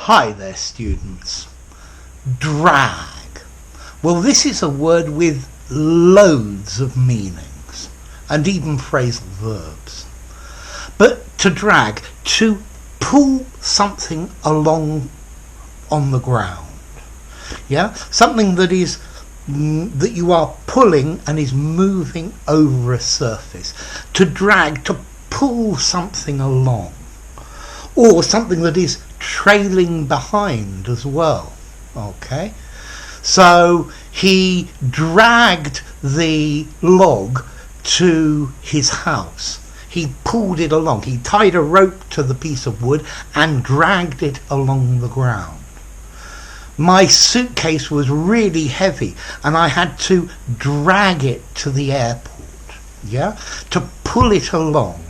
Hi there, students. Drag. Well, this is a word with loads of meanings and even phrasal verbs. But to drag, to pull something along on the ground. Yeah? Something that is that you are pulling and is moving over a surface. To drag, to pull something along. Or something that is trailing behind as well. Okay, so he dragged the log to his house. He pulled it along. He tied a rope to the piece of wood and dragged it along the ground. My suitcase was really heavy and I had to drag it to the airport, yeah, to pull it along.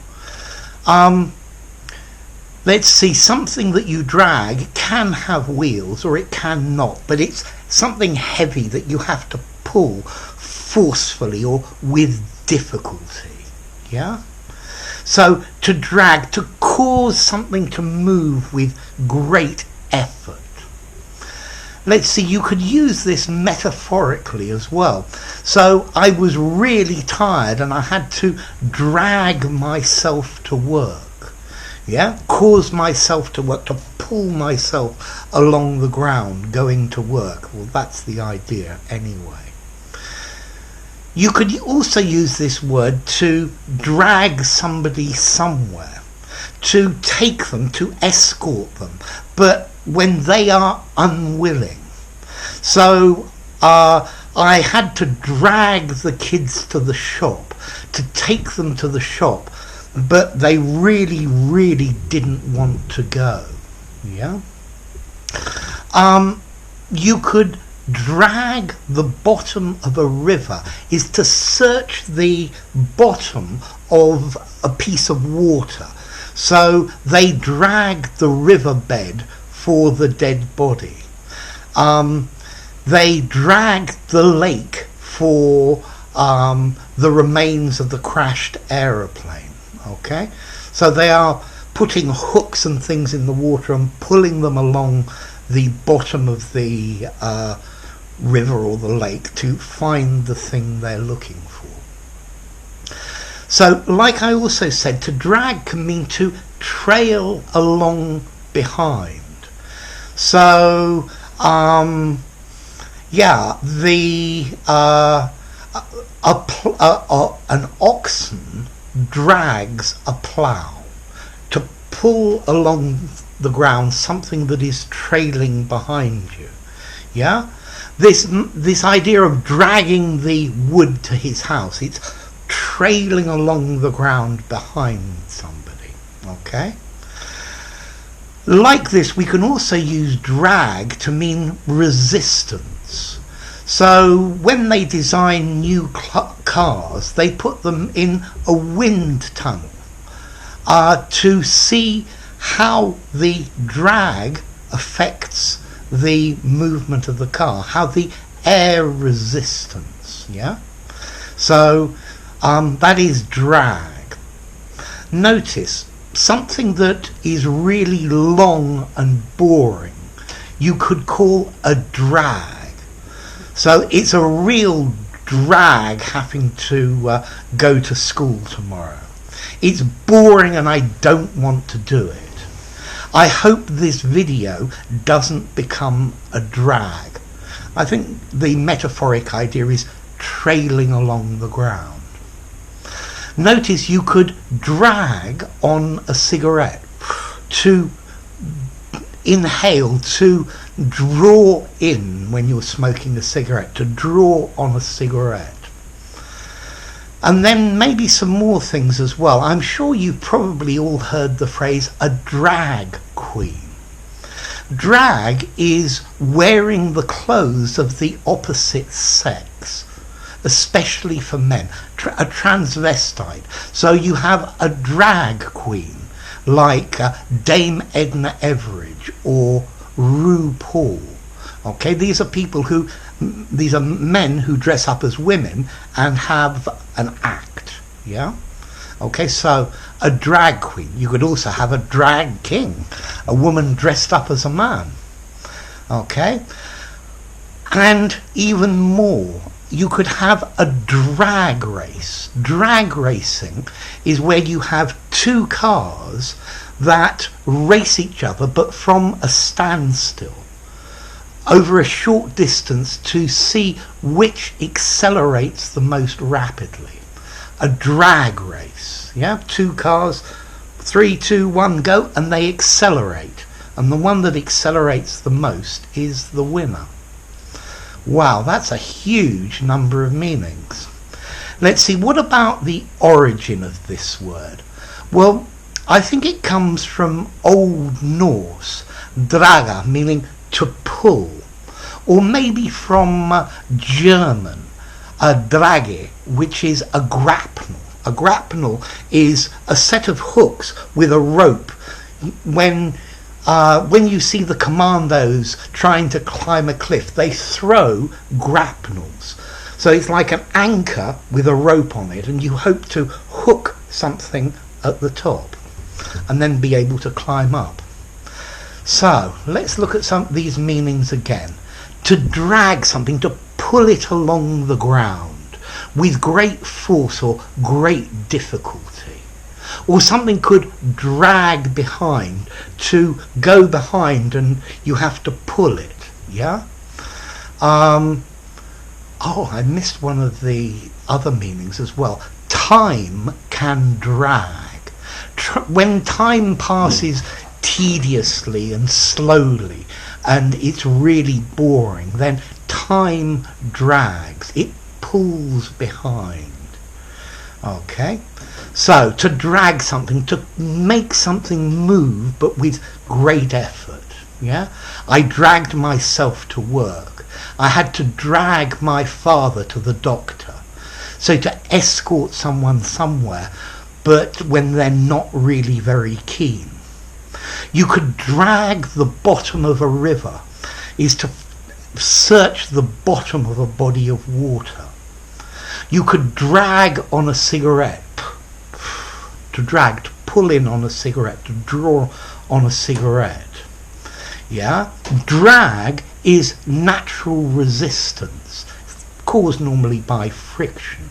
Let's see, something that you drag can have wheels or it can not, but it's something heavy that you have to pull forcefully or with difficulty, yeah? So to drag, to cause something to move with great effort. Let's see, you could use this metaphorically as well. So I was really tired and I had to drag myself to work. Yeah, cause myself to work, to pull myself along the ground going to work. Well, that's the idea anyway. You could also use this word to drag somebody somewhere, to take them, to escort them, but when they are unwilling. So I had to drag the kids to the shop, to take them to the shop, but they really didn't want to go. Yeah. You could drag the bottom of a river, is to search the bottom of a piece of water. So they dragged the riverbed for the dead body. They dragged the lake for the remains of the crashed aeroplane. Okay, so they are putting hooks and things in the water and pulling them along the bottom of the river or the lake to find the thing they're looking for. So, like I also said, to drag can mean to trail along behind. So, yeah, an oxen drags a plough to pull along the ground something that is trailing behind you. Yeah, this idea of dragging the wood to his house, it's trailing along the ground behind somebody. Okay, like this we can also use drag to mean resistance. So when they design new cars, they put them in a wind tunnel to see how the drag affects the movement of the car, how the air resistance, yeah? So that is drag. Notice, something that is really long and boring, you could call a drag. So it's a real drag having to go to school tomorrow. It's boring and I don't want to do it. I hope this video doesn't become a drag. I think the metaphoric idea is trailing along the ground. Notice you could drag on a cigarette, to inhale, to draw in when you're smoking a cigarette, to draw on a cigarette. And then maybe some more things as well. I'm sure you've probably all heard the phrase a drag queen. Drag is wearing the clothes of the opposite sex, especially for men, a transvestite. So you have a drag queen like Dame Edna Everage or RuPaul. Okay, these are men who dress up as women and have an act, yeah? Okay, so a drag queen. You could also have a drag king, a woman dressed up as a man. Okay, and even more, you could have a drag race. Drag racing is where you have two cars that race each other, but from a standstill over a short distance to see which accelerates the most rapidly. A drag race, yeah? Two cars, 3, 2, 1, go, and they accelerate. And the one that accelerates the most is the winner. Wow, that's a huge number of meanings. Let's see, what about the origin of this word? Well, I think it comes from Old Norse, draga, meaning to pull, or maybe from German, drage, which is a grapnel. A grapnel is a set of hooks with a rope. When you see the commandos trying to climb a cliff, they throw grapnels. So it's like an anchor with a rope on it, and you hope to hook something at the top and then be able to climb up. So let's look at some of these meanings again. To drag something, to pull it along the ground with great force or great difficulty. Or something could drag behind, to go behind and you have to pull it, yeah? Oh, I missed one of the other meanings as well. Time can drag. When time passes tediously and slowly and it's really boring, then time drags. It pulls behind. Okay? So, to drag something, to make something move, but with great effort. Yeah? I dragged myself to work. I had to drag my father to the doctor. So to escort someone somewhere, but when they're not really very keen. You could drag the bottom of a river, is to search the bottom of a body of water. You could drag on a cigarette. To drag, to pull in on a cigarette, to draw on a cigarette. Yeah? Drag is natural resistance, caused normally by friction.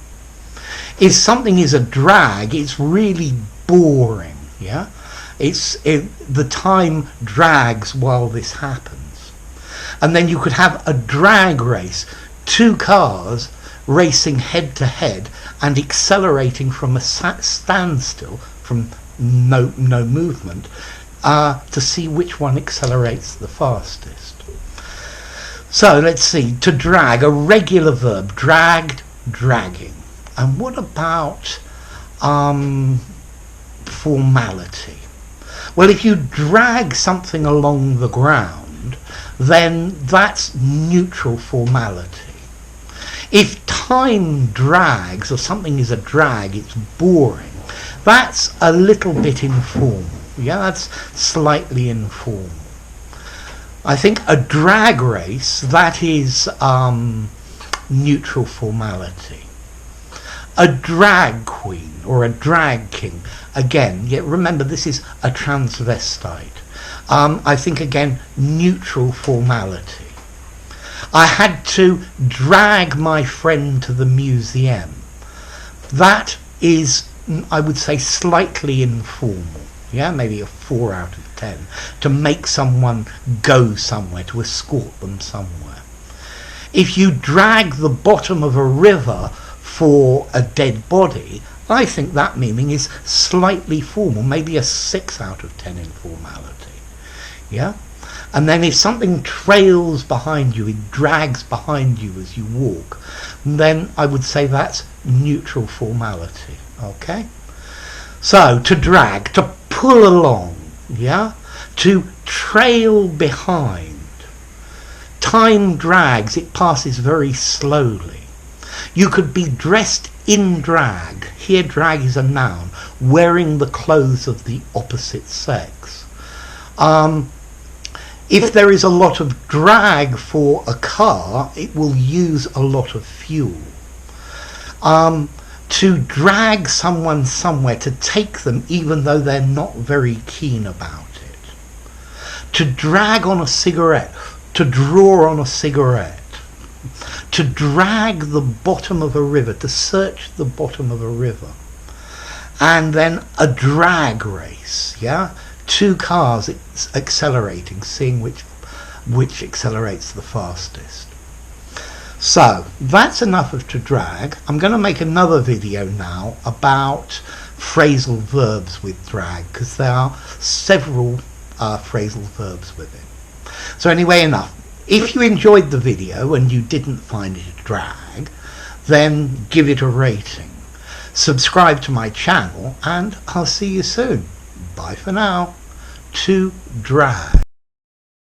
If something is a drag, it's really boring. Yeah? The time drags while this happens. And then you could have a drag race, two cars racing head to head and accelerating from a standstill, from no movement, to see which one accelerates the fastest. So let's see, to drag, a regular verb, dragged, dragging. And what about formality? Well, if you drag something along the ground, then that's neutral formality. If time drags, or something is a drag, it's boring, that's a little bit informal. Yeah, that's slightly informal. I think a drag race, that is neutral formality. A drag queen or a drag king, again, remember this is a transvestite. I think again, neutral formality. I had to drag my friend to the museum. That is, I would say, slightly informal. Yeah, maybe a 4 out of 10. To make someone go somewhere, to escort them somewhere. If you drag the bottom of a river for a dead body, I think that meaning is slightly formal, maybe a 6 out of 10 in formality. Yeah? And then if something trails behind you, it drags behind you as you walk, then I would say that's neutral formality. Okay? So, to drag, to pull along, yeah? To trail behind. Time drags, it passes very slowly. You could be dressed in drag, here drag is a noun, wearing the clothes of the opposite sex. If there is a lot of drag to use a lot of fuel. To drag someone somewhere, to take them even though they're not very keen about it. To drag on a cigarette, to draw on a cigarette. To drag the bottom of a river, to search the bottom of a river. And then a drag race, yeah? Two cars accelerating, seeing which accelerates the fastest. So that's enough of to drag. I'm going to make another video now about phrasal verbs with drag, because there are several phrasal verbs with it. So anyway, enough. If you enjoyed the video and you didn't find it a drag, then give it a rating. Subscribe to my channel, and I'll see you soon. Bye for now. To drag.